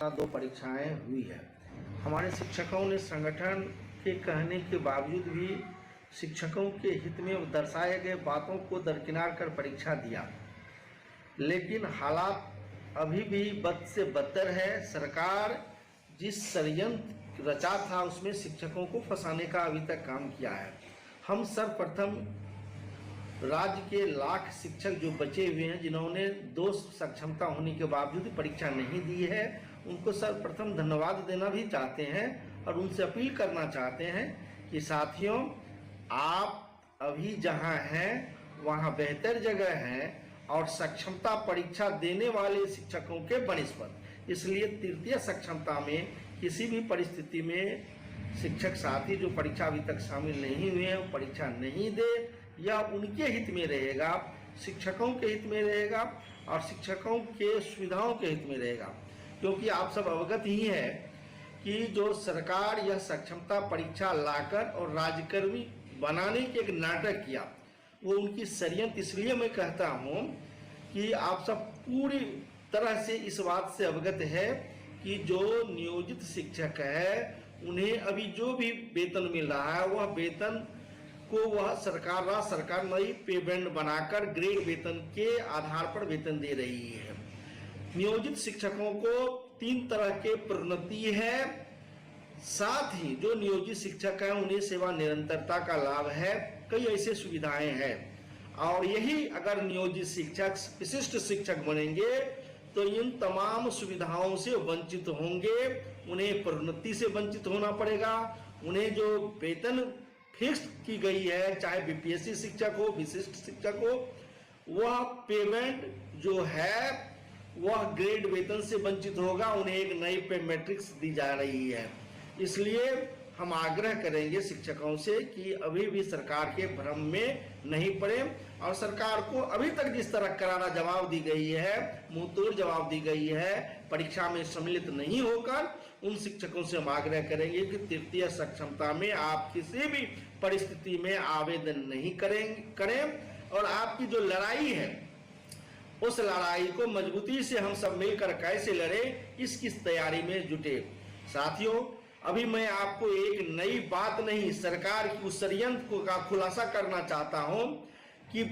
दो परीक्षाएं हुई है। हमारे शिक्षकों ने संगठन के कहने के बावजूद भी शिक्षकों के हित में दर्शाए गए बातों को दरकिनार कर परीक्षा दिया, लेकिन हालात अभी भी बद से बदतर है। सरकार जिस षड्यंत्र रचा था उसमें शिक्षकों को फंसाने का अभी तक काम किया है। हम सर्वप्रथम राज्य के लाख शिक्षक जो बचे हुए हैं, जिन्होंने दो सक्षमता होने के बावजूद परीक्षा नहीं दी है, उनको सर्वप्रथम धन्यवाद देना भी चाहते हैं और उनसे अपील करना चाहते हैं कि साथियों, आप अभी जहां हैं वहां बेहतर जगह है और सक्षमता परीक्षा देने वाले शिक्षकों के बनिस्पत। इसलिए तृतीय सक्षमता में किसी भी परिस्थिति में शिक्षक साथी जो परीक्षा अभी तक शामिल नहीं हुए हैं, वो परीक्षा नहीं दे। यह उनके हित में रहेगा, शिक्षकों के हित में रहेगा और शिक्षकों के सुविधाओं के हित में रहेगा। क्योंकि आप सब अवगत ही है कि जो सरकार यह सक्षमता परीक्षा लाकर और राज्यकर्मी बनाने के एक नाटक किया, वो उनकी षड्यंत्र। इसलिए मैं कहता हूँ कि आप सब पूरी तरह से इस बात से अवगत है कि जो नियोजित शिक्षक है उन्हें अभी जो भी वेतन मिल रहा है, वह वेतन को वह सरकार नई पे बैंड बनाकर ग्रेड वेतन के आधार पर वेतन दे रही है। नियोजित शिक्षकों को 3 तरह के प्रोन्नति है। साथ ही जो नियोजित शिक्षक है उन्हें सेवा निरंतरता का लाभ है, कई ऐसे सुविधाएं हैं। और यही अगर नियोजित शिक्षक विशिष्ट शिक्षक बनेंगे तो इन तमाम सुविधाओं से वंचित होंगे। उन्हें प्रोन्नति से वंचित होना पड़ेगा। उन्हें जो वेतन फिक्स की गई है, चाहे बीपीएससी शिक्षक हो, विशिष्ट शिक्षक हो, वह पेमेंट जो है वह ग्रेड वेतन से वंचित होगा। उन्हें एक नई पे मैट्रिक्स दी जा रही है। इसलिए हम आग्रह करेंगे शिक्षकों से कि अभी भी सरकार के भ्रम में नहीं पड़े और सरकार को अभी तक जिस तरह करारा जवाब दी गई है, मुंह तोड़ जवाब दी गई है, परीक्षा में सम्मिलित नहीं होकर, उन शिक्षकों से हम आग्रह करेंगे कि तृतीय सक्षमता में आप किसी भी परिस्थिति में आवेदन नहीं करें और आपकी जो लड़ाई है उस लड़ाई को मजबूती से हम सब मिलकर कैसे लड़े, इसकी तैयारी में जुटे। साथियों, अभी मैं आपको एक नई बात नहीं, सरकार की उस षड्यंत्र का खुलासा करना चाहता हूं कि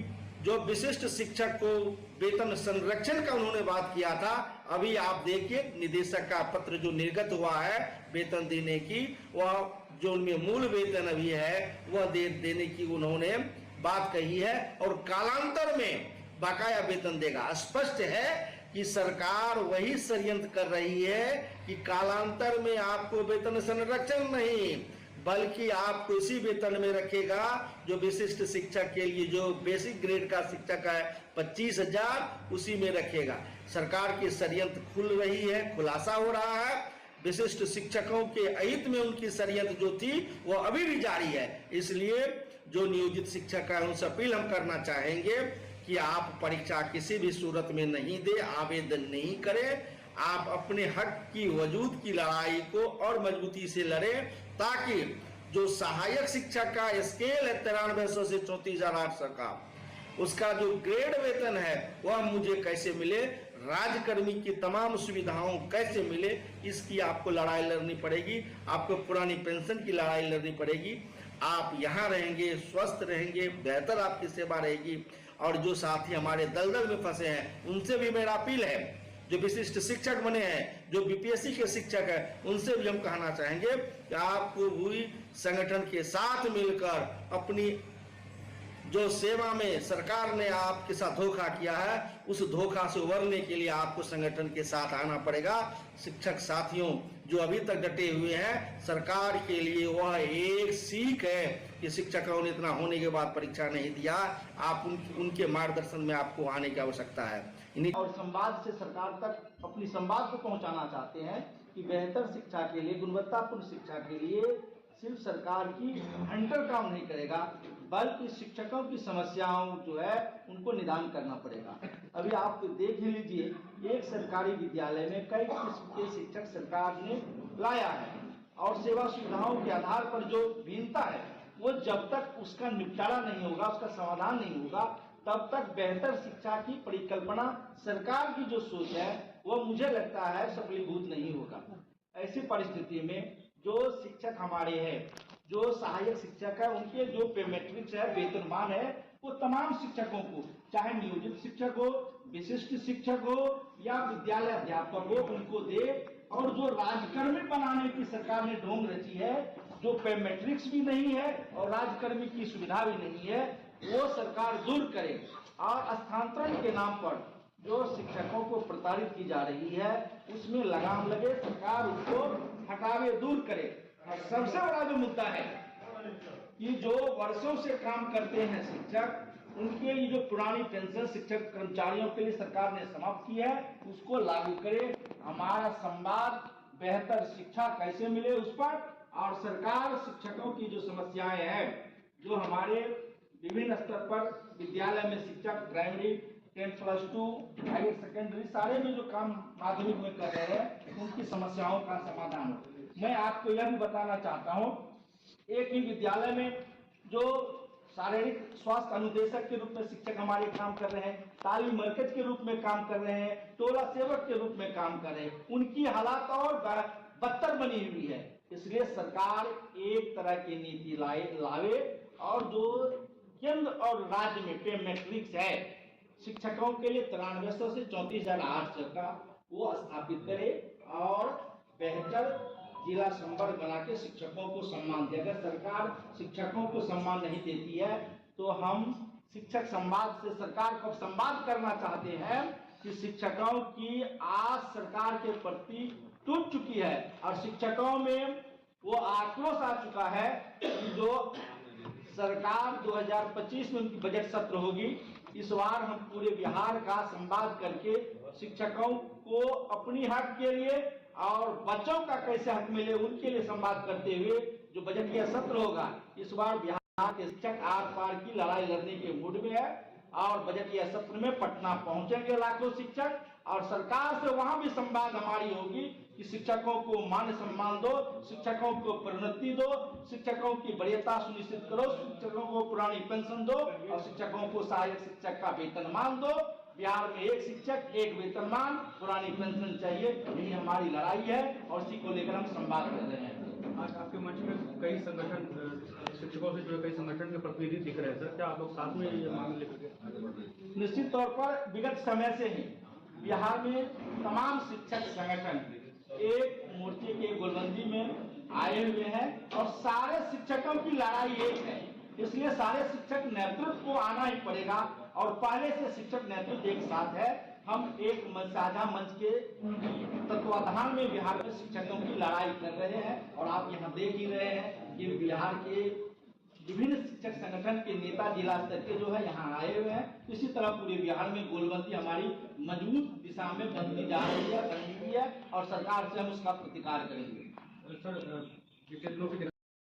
जो विशिष्ट शिक्षक को वेतन संरक्षण का उन्होंने बात किया था, अभी आप देखिए निदेशक का पत्र जो निर्गत हुआ है वेतन देने की, वह जो उनमें मूल वेतन अभी है वह देने की उन्होंने बात कही है और कालांतर में बकाया वेतन देगा। स्पष्ट है कि सरकार वही षड्यंत्र कर रही है कि कालांतर में आपको वेतन संरक्षण नहीं बल्कि आपको इसी वेतन में रखेगा जो विशिष्ट शिक्षक के लिए जो बेसिक ग्रेड का शिक्षक है 25,000 उसी में रखेगा। सरकार की षड्यंत्र खुल रही है, खुलासा हो रहा है। विशिष्ट शिक्षकों के अहित में उनकी षड्यंत्र जो थी वो अभी भी जारी है। इसलिए जो नियोजित शिक्षक है उनसे अपील हम करना चाहेंगे कि आप परीक्षा किसी भी सूरत में नहीं दे, आवेदन नहीं करें। आप अपने हक की वजूद की लड़ाई को और मजबूती से लड़ें ताकि जो सहायक शिक्षक का स्केल है 9300 से 34,800 का, उसका जो ग्रेड वेतन है वह मुझे कैसे मिले, राज्यकर्मी की तमाम सुविधाओं कैसे मिले, इसकी आपको लड़ाई लड़नी पड़ेगी। आपको पुरानी पेंशन की लड़ाई लड़नी पड़ेगी। आप यहाँ रहेंगे, स्वस्थ रहेंगे, बेहतर आपकी सेवा रहेगी। और जो साथी हमारे दलदल में फंसे हैं उनसे भी मेरा अपील है, जो विशिष्ट शिक्षक बने हैं, जो बीपीएससी के शिक्षक हैं, उनसे भी हम कहना चाहेंगे कि आपको हुई संगठन के साथ मिलकर अपनी जो सेवा में सरकार ने आपके साथ धोखा किया है उस धोखा से उबरने के लिए आपको संगठन के साथ आना पड़ेगा। शिक्षक साथियों जो अभी तक डटे हुए हैं, सरकार के लिए वह एक सीख है कि शिक्षकों ने इतना होने के बाद परीक्षा नहीं दिया। आप उनके मार्गदर्शन में आपको आने की आवश्यकता है और संवाद से सरकार तक अपनी संवाद को पहुंचाना चाहते हैं कि बेहतर शिक्षा के लिए, गुणवत्तापूर्ण शिक्षा के लिए सिर्फ सरकार की हंटर काम नहीं करेगा बल्कि शिक्षकों की समस्याओं जो है उनको निदान करना पड़ेगा। अभी आप देख ही लीजिए, एक सरकारी विद्यालय में कई किस्म के शिक्षक सरकार ने लाया है और सेवा सुविधाओं के आधार पर जो भिन्नता है वो जब तक उसका निपटारा नहीं होगा, उसका समाधान नहीं होगा, तब तक बेहतर शिक्षा की परिकल्पना सरकार की जो सोच है वो मुझे लगता है सफलीभूत नहीं होगा। ऐसी परिस्थिति में जो शिक्षक हमारे हैं, जो सहायक शिक्षक है, उनके जो पे मैट्रिक्स है, वेतनमान है, वो तमाम शिक्षकों को, चाहे नियोजित शिक्षक हो, विशिष्ट शिक्षक हो या विद्यालय अध्यापक हो, उनको दे। और जो राजकर्मी बनाने की सरकार ने ढोंग रची है, जो पे मैट्रिक्स भी नहीं है और राजकर्मी की सुविधा भी नहीं है, वो सरकार दूर करे। और स्थानांतरण के नाम पर जो शिक्षकों को प्रताड़ित की जा रही है, उसमें लगाम लगे, सरकार उसको हटावे, दूर करे। और सबसे बड़ा जो मुद्दा है कि जो वर्षों से काम करते हैं शिक्षक, उनके लिए जो पुरानी पेंशन शिक्षक कर्मचारियों के लिए सरकार ने समाप्त की है, उसको लागू करे। हमारा संवाद बेहतर शिक्षा कैसे मिले उस पर, और सरकार शिक्षकों की जो समस्याएं हैं, जो हमारे विभिन्न स्तर पर विद्यालय में शिक्षक प्राइमरी 10+2 हायर सेकेंडरी सारे में जो काम माध्यमिक में कर रहे हैं, उनकी समस्याओं का समाधान हो। मैं आपको यह भी बताना चाहता हूं, एक ही विद्यालय में जो शारीरिक स्वास्थ्य अनुदेशक के रूप में शिक्षक हमारे काम कर रहे हैं, तालीम मरकज के रूप में काम कर रहे हैं, टोला सेवक के रूप में काम कर रहे हैं, उनकी हालात और बदतर बनी हुई है। इसलिए सरकार एक तरह की नीति लावे और जो केंद्र और राज्य में पे मैट्रिक्स है शिक्षकों के लिए 9300 से 34,800 का वो स्थापित करे और बेहतर जिला संवर्ग बना के शिक्षकों को सम्मान दे। अगर सरकार शिक्षकों को सम्मान नहीं देती है तो हम शिक्षक संवाद से सरकार को संवाद करना चाहते हैं कि शिक्षकों की आस सरकार के प्रति टूट चुकी है और शिक्षकों में वो आक्रोश आ चुका है कि जो सरकार 2025 में उनकी बजट सत्र होगी, इस बार हम पूरे बिहार का संवाद करके शिक्षकों को अपनी हक के लिए और बच्चों का कैसे हक मिले उनके लिए संवाद करते हुए जो बजटीय सत्र होगा, इस बार बिहार के शिक्षक आर पार की लड़ाई लड़ने के मूड में है और बजटीय सत्र में पटना पहुंचेंगे लाखों शिक्षक और सरकार से वहां भी संवाद हमारी होगी कि शिक्षकों को मान सम्मान दो, शिक्षकों को प्रोन्नति दो, शिक्षकों की वरीयता सुनिश्चित करो, शिक्षकों को पुरानी पेंशन दो और शिक्षकों को सहायक शिक्षक का वेतनमान दो। बिहार में एक शिक्षक एक वेतनमान, पुरानी पेंशन चाहिए, यही हमारी लड़ाई है और इसी को लेकर हम संवाद कर रहे हैं। आज आपके मंच में कई संगठन, शिक्षकों से जुड़े कई संगठन के प्रतिनिधि दिख रहे हैं सर, क्या आप लोग साथ में ये मांग लेकर के? निश्चित तौर पर विगत समय से ही बिहार में तमाम शिक्षक संगठन एक मोर्चे के गोलबंदी में आए हुए हैं और सारे शिक्षकों की लड़ाई एक है, इसलिए सारे शिक्षक नेतृत्व को आना ही पड़ेगा और पहले से शिक्षक नेतृत्व एक साथ है। हम एक साझा मंच के तत्वाधान में बिहार में शिक्षकों की लड़ाई कर रहे हैं और आप यहाँ देख ही रहे हैं कि बिहार के विभिन्न शिक्षक संगठन के नेता जिला स्तर के जो है यहाँ आए हुए हैं। इसी तरह पूरे बिहार में गोलबंदी हमारी मजबूत दिशा में बनती जा रही है, बनी हुई है और सरकार से हम उसका प्रतिकार करेंगे। सर